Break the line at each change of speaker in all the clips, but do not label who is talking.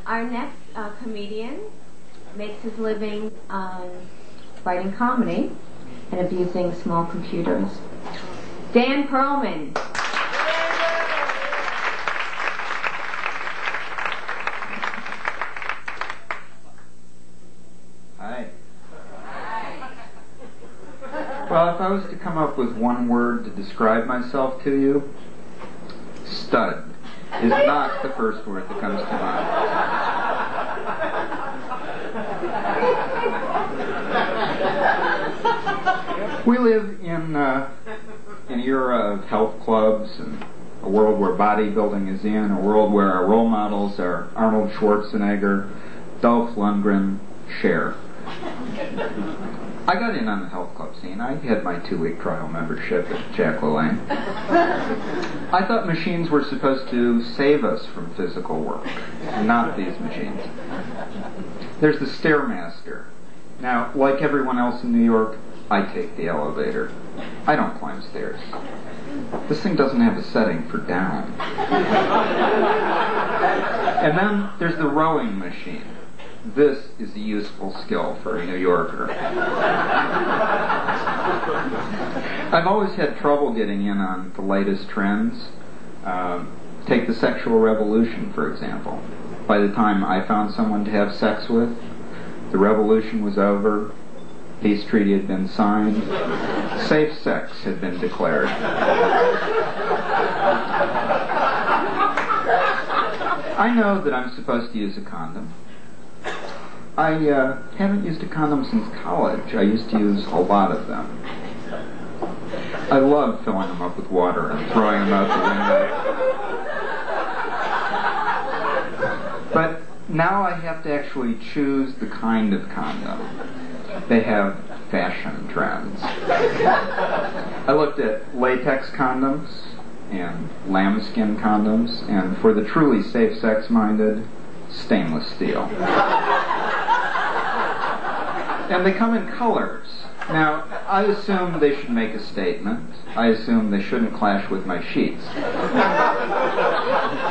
Our next comedian makes his living writing comedy and abusing small computers. Dan Perlman.
Hi. Well, if I was to come up with one word to describe myself to you, stud is not the first word that comes to mind. We live in an era of health clubs and a world where bodybuilding is in, a world where our role models are Arnold Schwarzenegger, Dolph Lundgren, Cher. I got in on the health club scene. I had my 2-week trial membership at Jack LaLanne. I thought machines were supposed to save us from physical work, not these machines. There's the Stairmaster. Now, like everyone else in New York, I take the elevator. I don't climb stairs. This thing doesn't have a setting for down. And then there's the rowing machine. This is a useful skill for a New Yorker. I've always had trouble getting in on the latest trends. Take the sexual revolution, for example. By the time I found someone to have sex with, the revolution was over, peace treaty had been signed, safe sex had been declared. I know that I'm supposed to use a condom. I haven't used a condom since college. I used to use a lot of them. I love filling them up with water and throwing them out the window. But now I have to actually choose the kind of condom. They have fashion trends. I looked at latex condoms and lambskin condoms, and for the truly safe sex-minded, stainless steel. And they come in colors. Now, I assume they should make a statement. I assume they shouldn't clash with my sheets.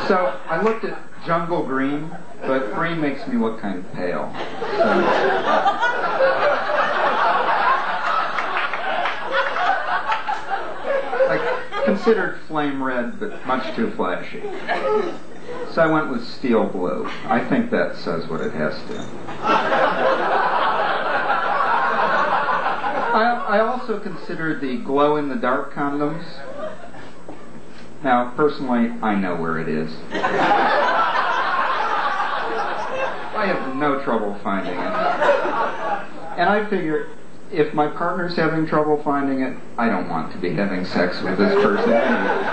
So I looked at jungle green, but green makes me look kind of pale. So I considered flame red, but much too flashy. So I went with steel blue. I think that says what it has to. I also considered the glow-in-the-dark condoms. Now, personally, I know where it is. I have no trouble finding it. And I figure, if my partner's having trouble finding it, I don't want to be having sex with this person anyway.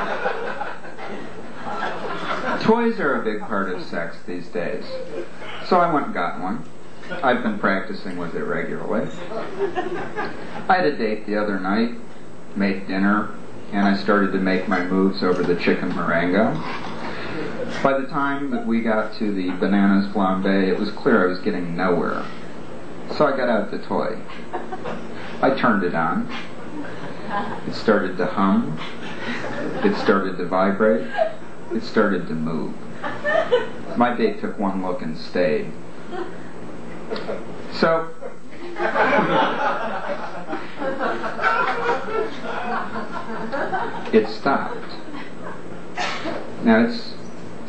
Toys are a big part of sex these days. So I went and got one. I've been practicing with it regularly. I had a date the other night, made dinner, and I started to make my moves over the chicken moringa. By the time that we got to the bananas flambé, it was clear I was getting nowhere. So I got out the toy. I turned it on. It started to hum. It started to vibrate. It started to move. My date took one look and stayed. So, it stopped. Now it's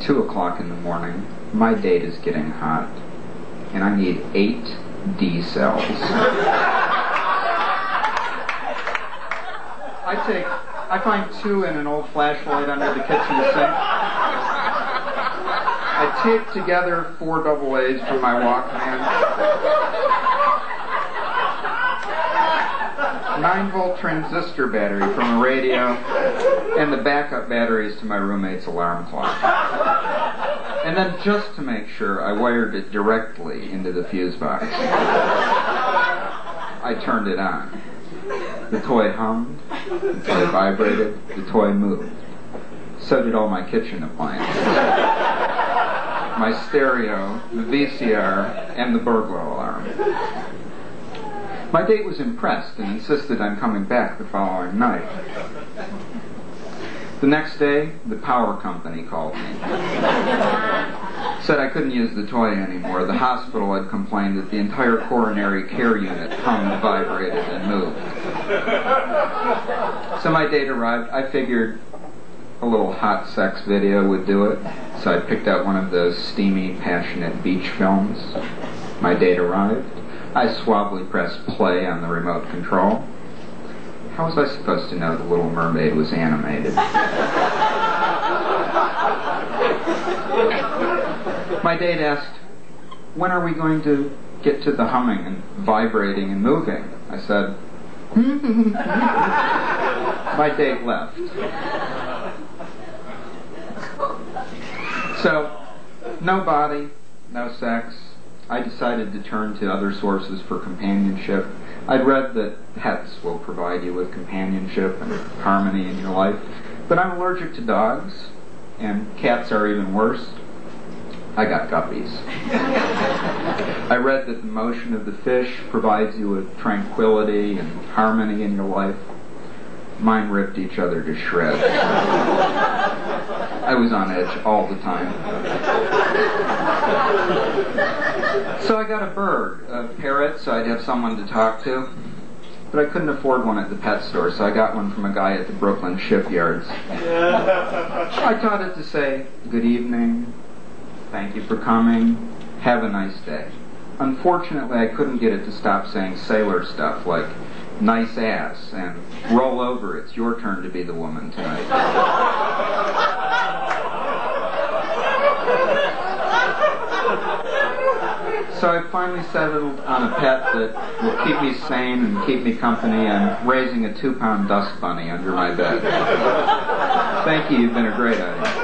2 o'clock in the morning. My date is getting hot, and I need 8 D cells. I find 2 in an old flashlight under the kitchen sink. I tape together 4 double A's from my Walkman. 9-volt transistor battery from a radio, and the backup batteries to my roommate's alarm clock. And then, just to make sure, I wired it directly into the fuse box. I turned it on. The toy hummed, the toy vibrated, the toy moved. So did all my kitchen appliances. My stereo, the VCR, and the burglar alarm. My date was impressed and insisted on coming back the following night. The next day, the power company called me. said I couldn't use the toy anymore. The hospital had complained that the entire coronary care unit hummed, vibrated, and moved. So my date arrived. I figured a little hot sex video would do it. So I picked out one of those steamy, passionate beach films. My date arrived. I suavely pressed play on the remote control. How was I supposed to know The Little Mermaid was animated? My date asked, when are we going to get to the humming and vibrating and moving? I said, my date left. So, no body, no sex. I decided to turn to other sources for companionship. I'd read that pets will provide you with companionship and harmony in your life, but I'm allergic to dogs, and cats are even worse. I got guppies. I read that the motion of the fish provides you with tranquility and harmony in your life. Mine ripped each other to shreds. I was on edge all the time. So I got a bird, a parrot, so I'd have someone to talk to. But I couldn't afford one at the pet store, so I got one from a guy at the Brooklyn shipyards. I taught it to say, good evening, thank you for coming, have a nice day. Unfortunately, I couldn't get it to stop saying sailor stuff like, nice ass, and roll over, it's your turn to be the woman tonight. So I finally settled on a pet that will keep me sane and keep me company. I'm raising a 2-pound dust bunny under my bed. Thank you, you've been a great audience.